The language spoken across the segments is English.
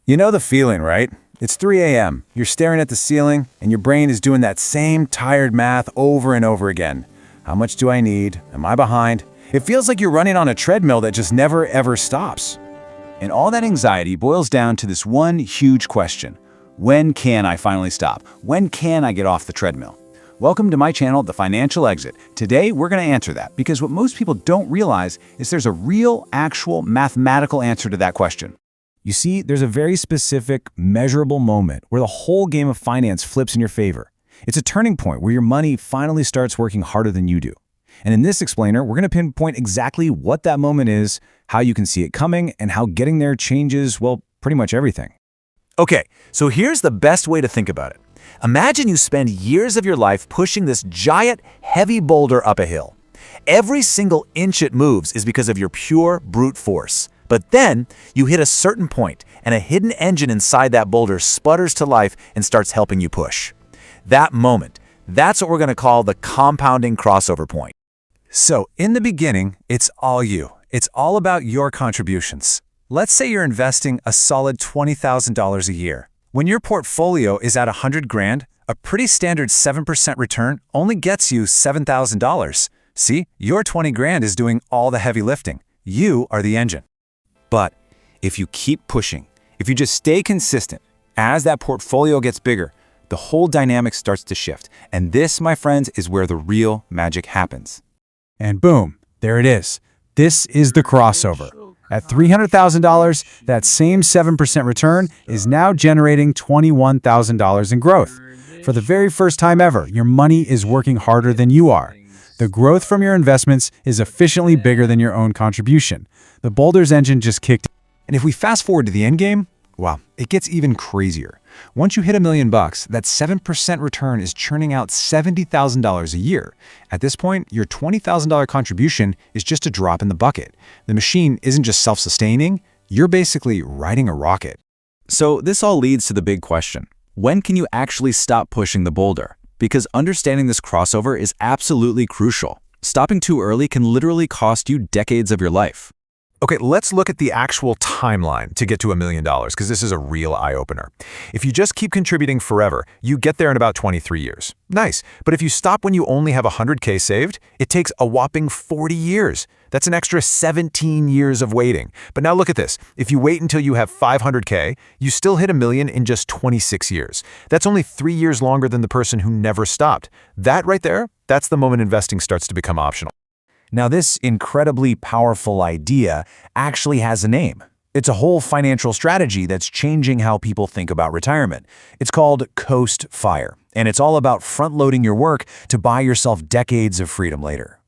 You know the feeling, right? It's 3 a.m., you're staring at the ceiling, and your brain is doing that same tired math over and over again. How much do I need? Am I behind? It feels like you're running on a treadmill that just never ever stops. And all that anxiety boils down to this one huge question. When can I finally stop? When can I get off the treadmill? Welcome to my channel, The Financial Exit. Today, we're going to answer that because what most people don't realize is there's a real, actual, mathematical answer to that question. You see, there's a very specific, measurable moment where the whole game of finance flips in your favor. It's a turning point where your money finally starts working harder than you do. And in this explainer, we're going to pinpoint exactly what that moment is, how you can see it coming, and how getting there changes, well, pretty much everything. Okay, so here's the best way to think about it. Imagine you spend years of your life pushing this giant, heavy boulder up a hill. Every single inch it moves is because of your pure brute force. But then you hit a certain point, and a hidden engine inside that boulder sputters to life and starts helping you push. That moment, that's what we're going to call the compounding crossover point. So, in the beginning, it's all you. It's all about your contributions. Let's say you're investing a solid $20,000 a year. When your portfolio is at $100,000, a pretty standard 7% return only gets you $7,000. See, your $20,000 is doing all the heavy lifting. You are the engine. But if you keep pushing, if you just stay consistent, as that portfolio gets bigger, the whole dynamic starts to shift. And this, my friends, is where the real magic happens. And boom, there it is. This is the crossover. At $300,000, that same 7% return is now generating $21,000 in growth. For the very first time ever, your money is working harder than you are. The growth from your investments is efficiently bigger than your own contribution. The boulder's engine just kicked in. And if we fast forward to the end game, wow, it gets even crazier. Once you hit $1 million, that 7% return is churning out $70,000 a year. At this point, your $20,000 contribution is just a drop in the bucket. The machine isn't just self-sustaining, you're basically riding a rocket. So this all leads to the big question. When can you actually stop pushing the boulder? Because understanding this crossover is absolutely crucial. Stopping too early can literally cost you decades of your life. Okay, let's look at the actual timeline to get to $1 million, because this is a real eye-opener. If you just keep contributing forever, you get there in about 23 years. Nice, but if you stop when you only have $100K saved, it takes a whopping 40 years. That's an extra 17 years of waiting. But now look at this. If you wait until you have $500K, you still hit $1 million in just 26 years. That's only 3 years longer than the person who never stopped. That right there, that's the moment investing starts to become optional. Now, this incredibly powerful idea actually has a name. It's a whole financial strategy that's changing how people think about retirement. It's called Coast Fire, and it's all about front-loading your work to buy yourself decades of freedom later.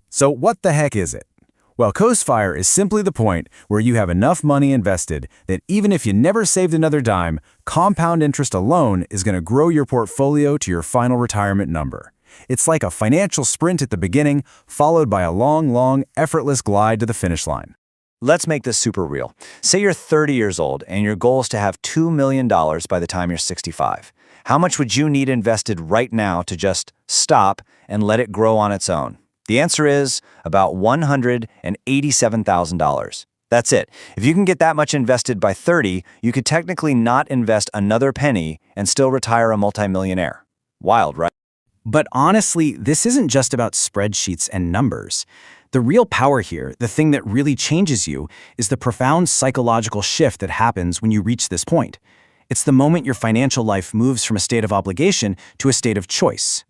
So what the heck is it? Well, Coast Fire is simply the point where you have enough money invested that even if you never saved another dime, compound interest alone is going to grow your portfolio to your final retirement number. It's like a financial sprint at the beginning, followed by a long, effortless glide to the finish line. Let's make this super real. Say you're 30 years old and your goal is to have $2 million by the time you're 65. How much would you need invested right now to just stop and let it grow on its own? The answer is about $187,000. That's it. If you can get that much invested by 30, you could technically not invest another penny and still retire a multimillionaire. Wild, right? But honestly, this isn't just about spreadsheets and numbers. The real power here, the thing that really changes you, is the profound psychological shift that happens when you reach this point. It's the moment your financial life moves from a state of obligation to a state of choice.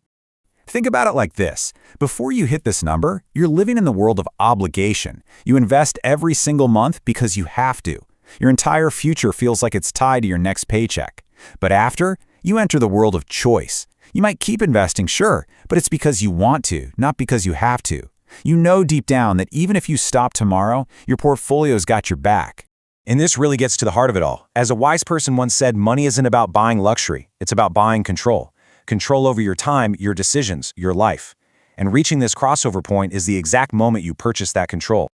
Think about it like this. Before you hit this number, you're living in the world of obligation. You invest every single month because you have to. Your entire future feels like it's tied to your next paycheck. But after, you enter the world of choice. You might keep investing, sure, but it's because you want to, not because you have to. You know deep down that even if you stop tomorrow, your portfolio's got your back. And this really gets to the heart of it all. As a wise person once said, money isn't about buying luxury, it's about buying control. Control over your time, your decisions, your life. And reaching this crossover point is the exact moment you purchase that control.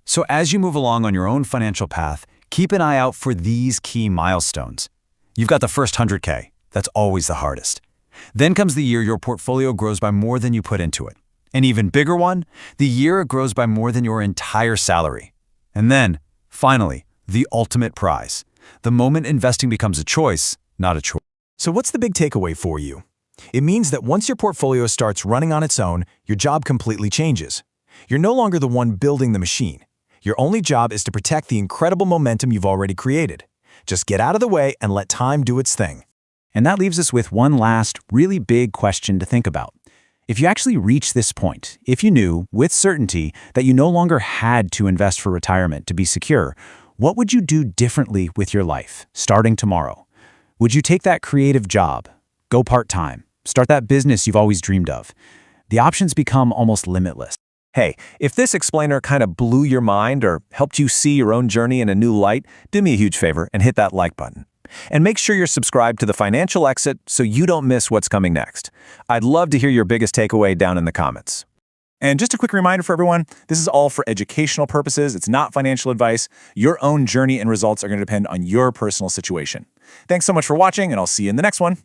So as you move along on your own financial path, keep an eye out for these key milestones. You've got the first 100K. That's always the hardest. Then comes the year your portfolio grows by more than you put into it. An even bigger one, the year it grows by more than your entire salary. And then, finally, the ultimate prize, The moment investing becomes a choice, not a chore. So what's the big takeaway for you? It means that once your portfolio starts running on its own, your job completely changes. You're no longer the one building the machine. Your only job is to protect the incredible momentum you've already created. Just get out of the way and let time do its thing. And that leaves us with one last, really big question to think about. If you actually reach this point, if you knew, with certainty, that you no longer had to invest for retirement to be secure, what would you do differently with your life, starting tomorrow? Would you take that creative job, go part-time, start that business you've always dreamed of? The options become almost limitless. Hey, if this explainer kind of blew your mind or helped you see your own journey in a new light, do me a huge favor and hit that like button. And make sure you're subscribed to The Financial Exit so you don't miss what's coming next. I'd love to hear your biggest takeaway down in the comments. And just a quick reminder for everyone, this is all for educational purposes. It's not financial advice. Your own journey and results are going to depend on your personal situation. Thanks so much for watching, and I'll see you in the next one.